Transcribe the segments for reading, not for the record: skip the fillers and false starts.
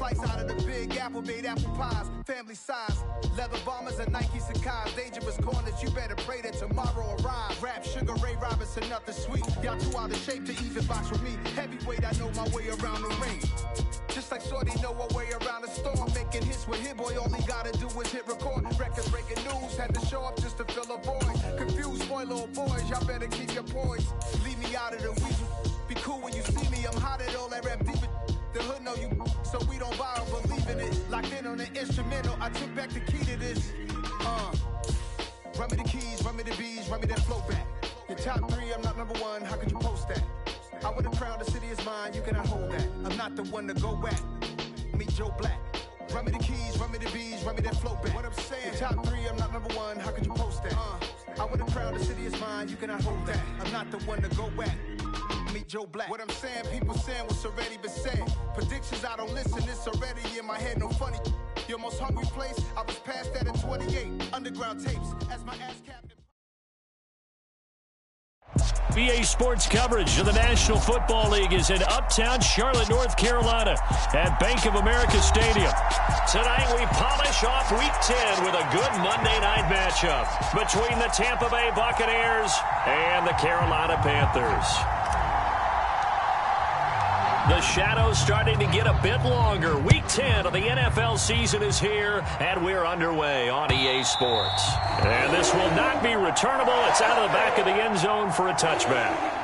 slice out of the big apple, made apple pies, family size. Leather bombers and Nike Sacai's. Dangerous corners, you better pray that tomorrow arrives. Rap, Sugar Ray Robinson, nothing sweet. Y'all too out of shape to even box with me. Heavyweight, I know my way around the ring. Just like Shorty know her way around the storm. Making hits with Hit Boy, all he gotta do is hit record. Record breaking news, had to show up just to fill a void. Confused, spoiled little boys, y'all better keep your poise. Leave me out of the weasel. Be cool when you see me, I'm hot at all that rap deep. The hood know you, so we don't borrow, believe in it. Locked in on the instrumental, I took back the key to this. Run me the keys, run me the bees, run me that flow back. Your top 3, I'm not number 1, how could you post that? I would've crowned the city is mine, you cannot hold that. I'm not the one to go back. Meet Joe Black. Run me the keys, run me the bees, run me that flow back. What I'm saying, your top 3, I'm not number 1, how could you post that? I would've crowned the city is mine, you cannot hold that. I'm not the one to go back. Meet Joe Black. What I'm saying, people saying what's already been said. Predictions, I don't listen, it's already in my head, no funny. Your most hungry place, I was past that at 28. Underground tapes, as my ass captain. BA Sports coverage of the National Football League is in uptown Charlotte, North Carolina at Bank of America Stadium. Tonight we polish off Week 10 with a good Monday night matchup between the Tampa Bay Buccaneers and the Carolina Panthers. The shadow's starting to get a bit longer. Week 10 of the NFL season is here, and we're underway on EA Sports. And this will not be returnable. It's out of the back of the end zone for a touchback.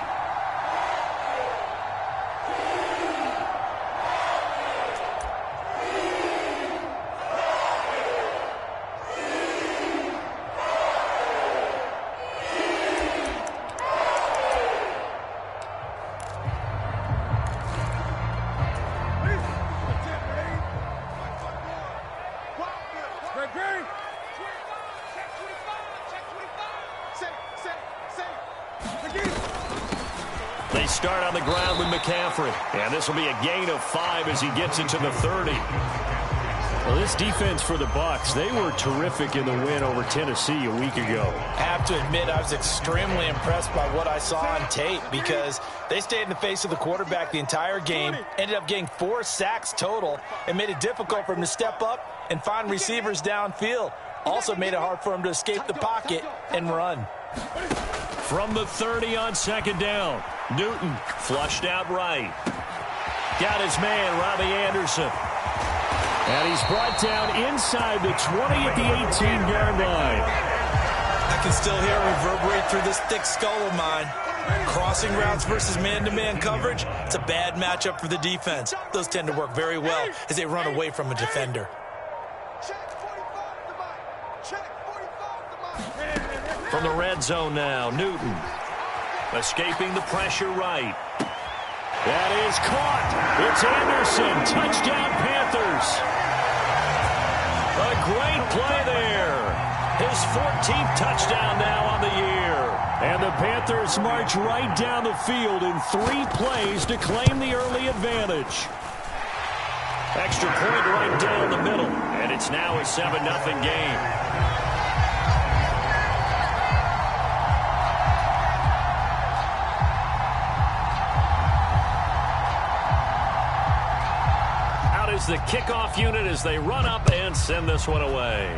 They start on the ground with McCaffrey, and this will be a gain of 5 as he gets into the 30. Well, this defense for the Bucs, they were terrific in the win over Tennessee a week ago. I have to admit, I was extremely impressed by what I saw on tape because they stayed in the face of the quarterback the entire game, ended up getting 4 sacks total, and made it difficult for him to step up and find receivers downfield. Also made it hard for him to escape the pocket and run. From the 30 on second down, Newton flushed out right. Got his man, Robbie Anderson. And he's brought down inside the 20 at the 18-yard line. I can still hear it reverberate through this thick skull of mine. Crossing routes versus man-to-man coverage, it's a bad matchup for the defense. Those tend to work very well as they run away from a defender. From the red zone now, Newton escaping the pressure right. That is caught. It's Anderson. Touchdown, Panthers. A great play there. His 14th touchdown now on the year. And the Panthers march right down the field in 3 plays to claim the early advantage. Extra point right down the middle. And it's now a 7-0 game. The kickoff unit as they run up and send this one away.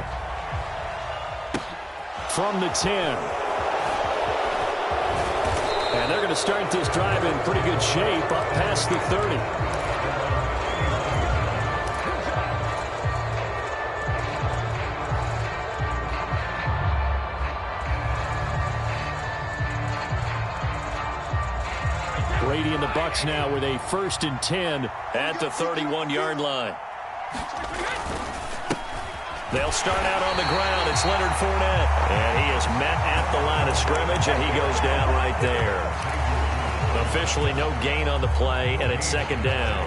From the 10. And they're going to start this drive in pretty good shape up past the 30. Brady and the Bucs now with a 1st and 10 at the 31-yard line. They'll start out on the ground. It's Leonard Fournette. And he is met at the line of scrimmage, and he goes down right there. Officially no gain on the play, and it's 2nd down.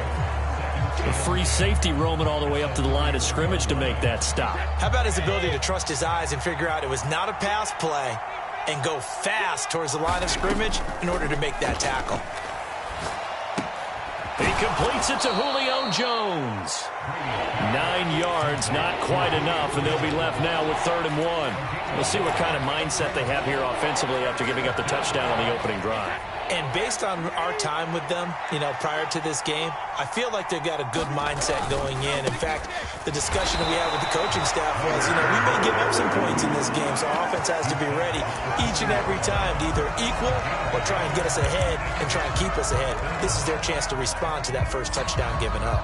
A free safety roaming all the way up to the line of scrimmage to make that stop. How about his ability to trust his eyes and figure out it was not a pass play and go fast towards the line of scrimmage in order to make that tackle. He completes it to Julio Jones. 9 yards, not quite enough, and they'll be left now with 3rd and 1. We'll see what kind of mindset they have here offensively after giving up the touchdown on the opening drive. And based on our time with them, prior to this game, I feel like they've got a good mindset going in. In fact, the discussion that we had with the coaching staff was, we may give up some points in this game, so our offense has to be ready each and every time to either equal or try and get us ahead and try and keep us ahead. This is their chance to respond to that first touchdown given up.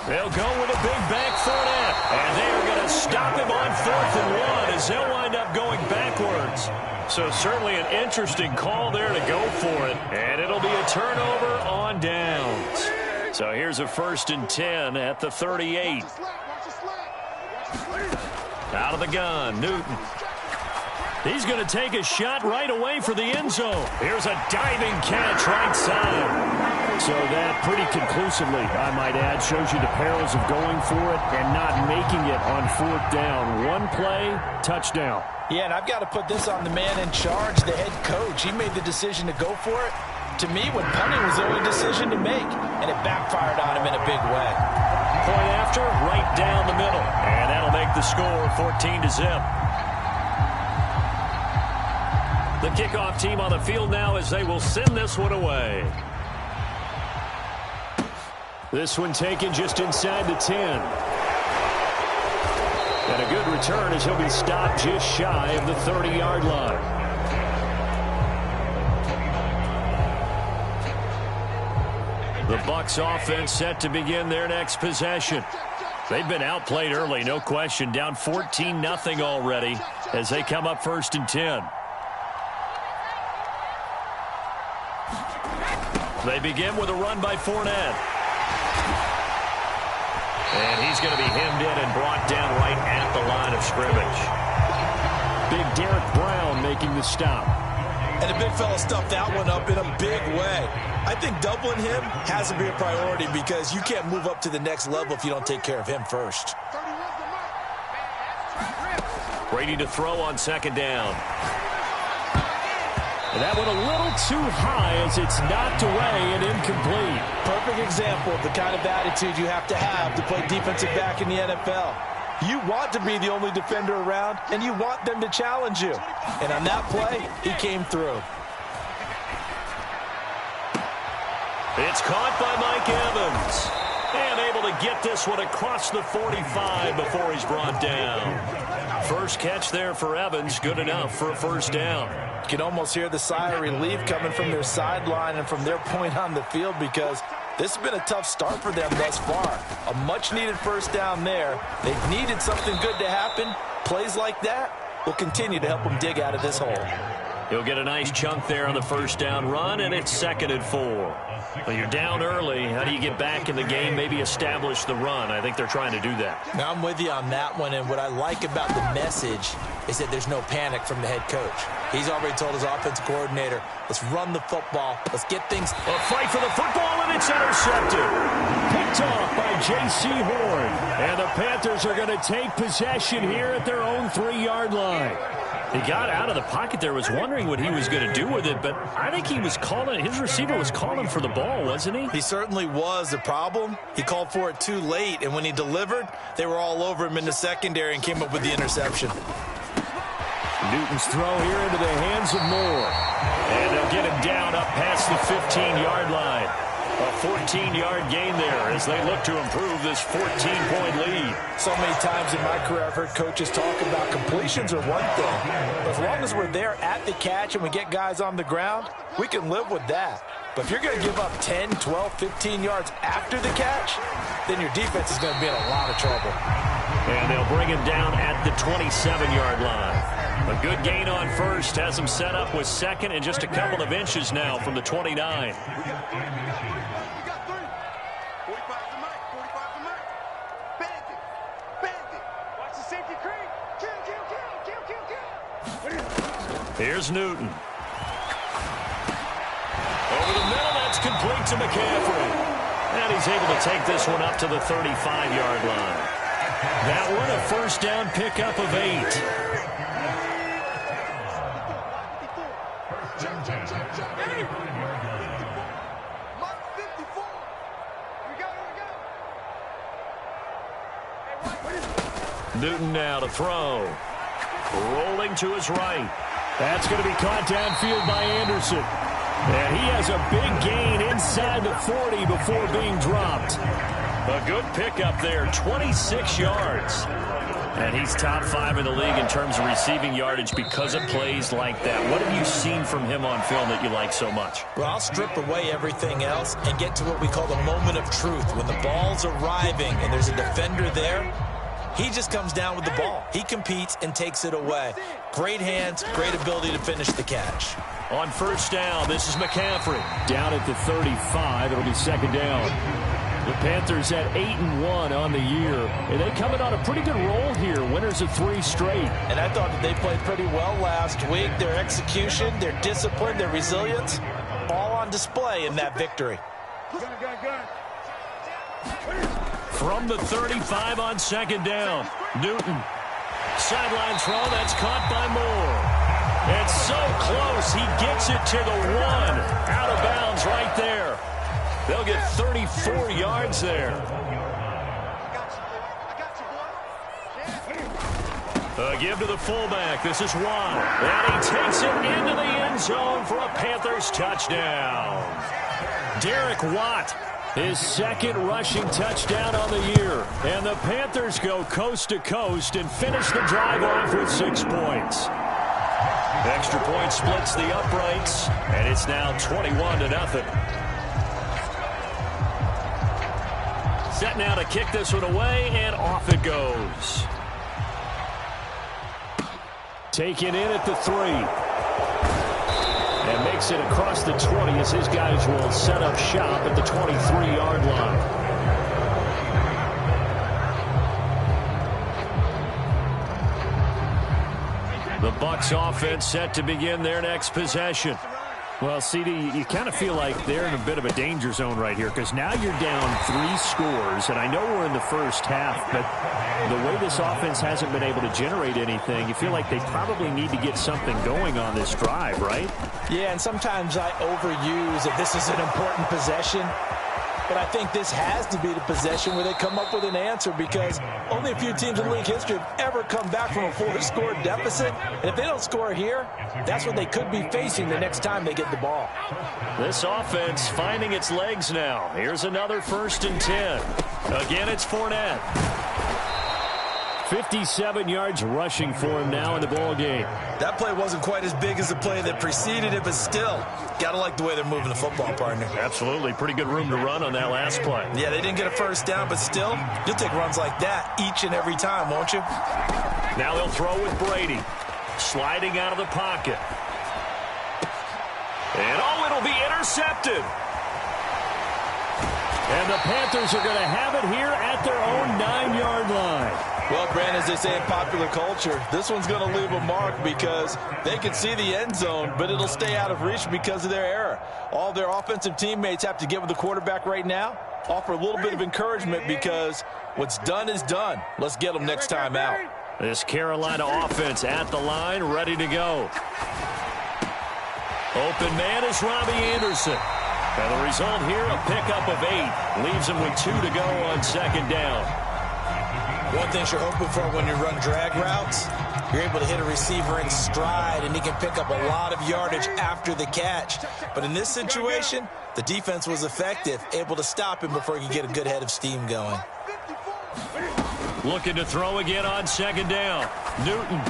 They'll go with a big back Fournette, and they are going to stop him on 4th and 1 as they'll wind up going backwards. So certainly an interesting call there to go for it, and it'll be a turnover on downs. So here's a 1st and 10 at the 38. Out of the gun, Newton. He's going to take a shot right away for the end zone. Here's a diving catch right side. So that pretty conclusively, I might add, shows you the perils of going for it and not making it on 4th down. One play, touchdown. Yeah, and I've got to put this on the man in charge, the head coach. He made the decision to go for it. To me, when punting was the only decision to make, and it backfired on him in a big way. Point after, right down the middle. And that'll make the score 14-0. The kickoff team on the field now as they will send this one away. This one taken just inside the 10. And a good return as he'll be stopped just shy of the 30-yard line. The Bucs offense set to begin their next possession. They've been outplayed early, no question. Down 14-0 already as they come up 1st and 10. They begin with a run by Fournette. And he's going to be hemmed in and brought down right at the line of scrimmage. Big Derek Brown making the stop. And the big fella stuffed that one up in a big way. I think doubling him has to be a priority because you can't move up to the next level if you don't take care of him first. Brady to throw on 2nd down. And that one a little too high as it's knocked away and incomplete. Perfect example of the kind of attitude you have to play defensive back in the NFL. You want to be the only defender around, and you want them to challenge you. And on that play, he came through. It's caught by Mike Evans. And able to get this one across the 45 before he's brought down. First catch there for Evans, good enough for a 1st down. You can almost hear the sigh of relief coming from their sideline and from their point on the field because this has been a tough start for them thus far. A much-needed 1st down there. They've needed something good to happen. Plays like that will continue to help them dig out of this hole. He'll get a nice chunk there on the 1st down run, and it's 2nd and 4. Well, you're down early. How do you get back in the game, maybe establish the run? I think they're trying to do that. Now, I'm with you on that one, and what I like about the message is that there's no panic from the head coach. He's already told his offensive coordinator, let's run the football, let's get things... A fight for the football, and it's intercepted. Picked off by J.C. Horn. And the Panthers are going to take possession here at their own 3-yard line. He got out of the pocket there, was wondering what he was going to do with it, but I think he was calling, his receiver was calling for the ball, wasn't he? He certainly was. The problem, he called for it too late, and when he delivered, they were all over him in the secondary and came up with the interception. Newton's throw here into the hands of Moore. And they'll get him down up past the 15-yard line. A 14-yard gain there as they look to improve this 14-point lead. So many times in my career I've heard coaches talk about completions are one thing. But as long as we're there at the catch and we get guys on the ground, we can live with that. But if you're going to give up 10, 12, 15 yards after the catch, then your defense is going to be in a lot of trouble. And they'll bring him down at the 27-yard line. A good gain on 1st has him set up with 2nd and just a couple of inches now from the 29. Here's Newton. Over the middle, that's complete to McCaffrey. And he's able to take this one up to the 35-yard line. That one a 1st down pickup of 8. Newton now to throw. Rolling to his right. That's going to be caught downfield by Anderson. And he has a big gain inside the 40 before being dropped. A good pickup there, 26 yards. And he's top 5 in the league in terms of receiving yardage because of plays like that. What have you seen from him on film that you like so much? Well, I'll strip away everything else and get to what we call the moment of truth. When the ball's arriving and there's a defender there, he just comes down with the ball. He competes and takes it away. Great hands, great ability to finish the catch. On first down, this is McCaffrey. Down at the 35, it'll be second down. The Panthers at 8-1 on the year. And they coming on a pretty good roll here. Winners of 3 straight. And I thought that they played pretty well last week. Their execution, their discipline, their resilience, all on display in that victory. From the 35 on second down, Newton. Sideline throw, that's caught by Moore. It's so close, he gets it to the 1. Out of bounds right there. They'll get 34 yards there. Give to the fullback. This is Watt. And he takes it into the end zone for a Panthers touchdown. Derek Watt, his second rushing touchdown on the year. And the Panthers go coast to coast and finish the drive off with 6 points. Extra point splits the uprights, and it's now 21-0. Set now to kick this one away, and off it goes. Taken in at the 3. And makes it across the 20 as his guys will set up shop at the 23-yard line. The Bucs offense set to begin their next possession. Well, CD, you kind of feel like they're in a bit of a danger zone right here because now you're down 3 scores, and I know we're in the first half, but the way this offense hasn't been able to generate anything, you feel like they probably need to get something going on this drive, right? Yeah, and sometimes I overuse that this is an important possession. But I think this has to be the possession where they come up with an answer because only a few teams in league history have ever come back from a 4-score deficit. And if they don't score here, that's what they could be facing the next time they get the ball. This offense finding its legs now. Here's another 1st and 10. Again, it's Fournette. 57 yards rushing for him now in the ball game. That play wasn't quite as big as the play that preceded it, but still, got to like the way they're moving the football, partner. Absolutely. Pretty good room to run on that last play. Yeah, they didn't get a first down, but still, you'll take runs like that each and every time, won't you? Now they'll throw with Brady. Sliding out of the pocket. And, it'll be intercepted. And the Panthers are going to have it here at their own 9-yard line. Well, Brandon, as they say in popular culture, this one's going to leave a mark because they can see the end zone, but it'll stay out of reach because of their error. All their offensive teammates have to get with the quarterback right now, offer a little bit of encouragement because what's done is done. Let's get them next time out. This Carolina offense at the line, ready to go. Open man is Robbie Anderson. And the result here, a pickup of 8. Leaves him with 2 to go on second down. One thing you're hoping for when you run drag routes, you're able to hit a receiver in stride, and he can pick up a lot of yardage after the catch. But in this situation, the defense was effective, able to stop him before he could get a good head of steam going. Looking to throw again on second down. Newton.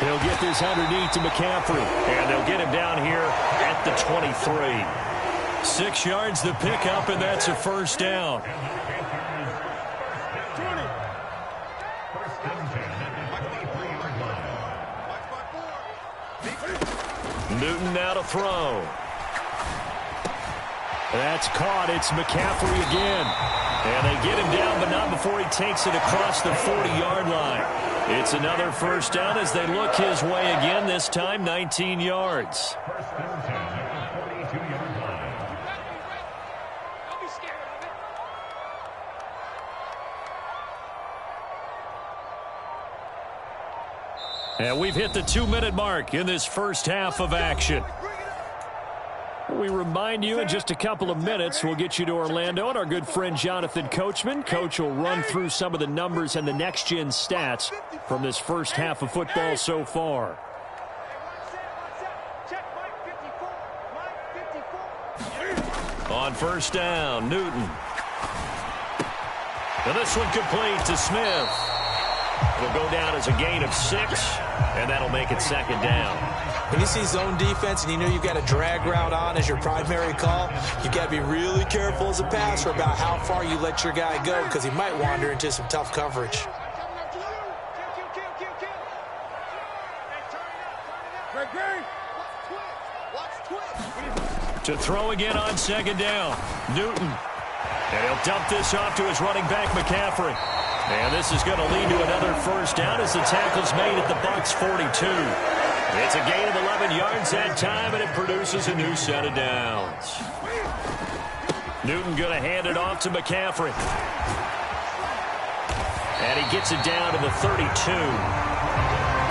He'll get this underneath to McCaffrey, and they'll get him down here at the 23. 6 yards to pick up, and that's a first down. Newton now to throw. That's caught. It's McCaffrey again. And they get him down, but not before he takes it across the 40-yard line. It's another first down as they look his way again, this time 19 yards. And we've hit the 2-minute mark in this first half of action. We remind you in just a couple of minutes, we'll get you to Orlando and our good friend Jonathan Coachman. Coach will run through some of the numbers and the next-gen stats from this first half of football so far. On first down, Newton. And this one complete to Smith. It'll go down as a gain of 6, and that'll make it second down. When you see zone defense and you know you've got a drag route on as your primary call, you've got to be really careful as a passer about how far you let your guy go because he might wander into some tough coverage. To throw again on second down, Newton. And he'll dump this off to his running back, McCaffrey. And this is going to lead to another first down as the tackle's made at the Bucs 42. It's a gain of 11 yards that time, and it produces a new set of downs. Newton going to hand it off to McCaffrey. And he gets it down to the 32.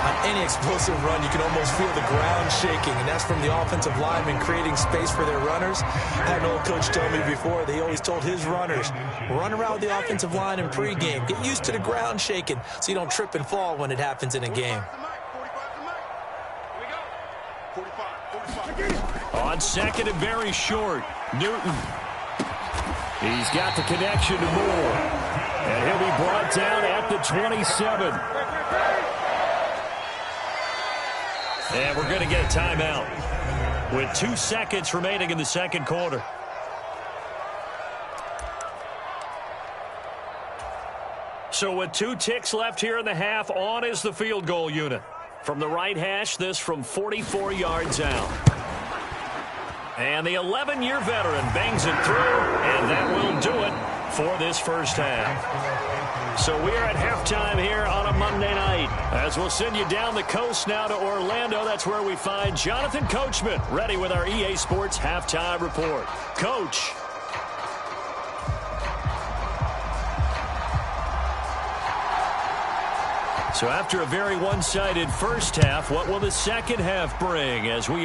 On any explosive run, you can almost feel the ground shaking, and that's from the offensive linemen creating space for their runners. I had an old coach tell me before, they always told his runners, run around the offensive line in pregame. Get used to the ground shaking so you don't trip and fall when it happens in a game. On second and very short, Newton. He's got the connection to Moore. And he'll be brought down at the 27. And we're going to get a timeout with 2 seconds remaining in the second quarter. So with 2 ticks left here in the half, on is the field goal unit. From the right hash, this from 44 yards out. And the 11-year veteran bangs it through, and that will do it for this first half. So we are at halftime here on a Monday night. As we'll send you down the coast now to Orlando. That's where we find Jonathan Coachman ready with our EA Sports halftime report. Coach. So after a very one-sided first half, what will the second half bring as we